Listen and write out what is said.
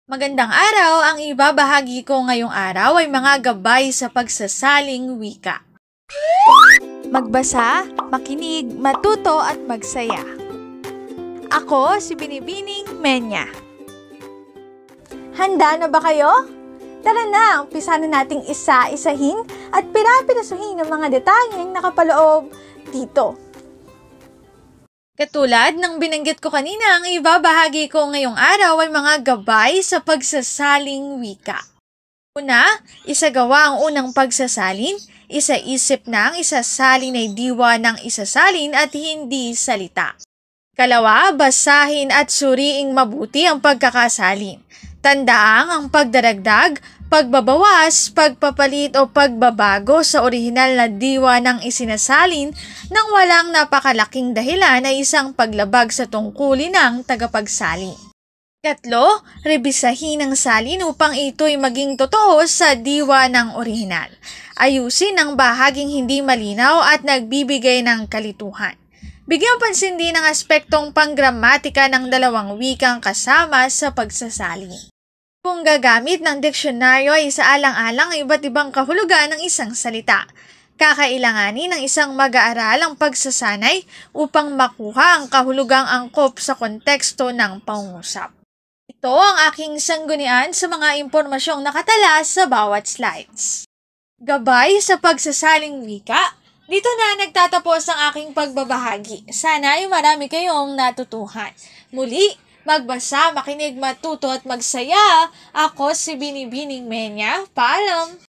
Magandang araw! Ang ibabahagi ko ngayong araw ay mga gabay sa pagsasaling wika. Magbasa, makinig, matuto at magsaya. Ako si Binibining Menya. Handa na ba kayo? Tara na, umpisa na nating isa-isahin at pirapirasuhin ang mga detalyeng nakapaloob dito. Katulad ng binanggit ko kanina, ang ibabahagi ko ngayong araw ay mga gabay sa pagsasaling wika. Una, isagawa ang unang pagsasalin, isaisip na ang isasalin ay diwa ng isasalin at hindi salita. Kalawa, basahin at suriing mabuti ang pagkakasalin. Tandaang ang pagdaragdag, pagbabawas, pagpapalit o pagbabago sa orihinal na diwa ng isinasalin nang walang napakalaking dahilan ay isang paglabag sa tungkulin ng tagapagsalin. Katlo, rebisahin ang salin upang ito'y maging totoo sa diwa ng orihinal. Ayusin ang bahaging hindi malinaw at nagbibigay ng kalituhan. Bigyan pansin din ang aspektong panggramatika ng dalawang wikang kasama sa pagsasalin. Kung gagamit ng diksyonaryo ay isaalang-alang ang iba't ibang kahulugan ng isang salita. Kakailanganin ng isang mag-aaral ang pagsasanay upang makuha ang kahulugang angkop sa konteksto ng pangungusap. Ito ang aking sanggunian sa mga impormasyong nakatala sa bawat slides. Gabay sa pagsasaling wika. Dito na nagtatapos ang aking pagbabahagi. Sana ay marami kayong natutuhan. Muli, magbasa, makinig, matuto at magsaya. Ako si Binibining Menya. Paalam!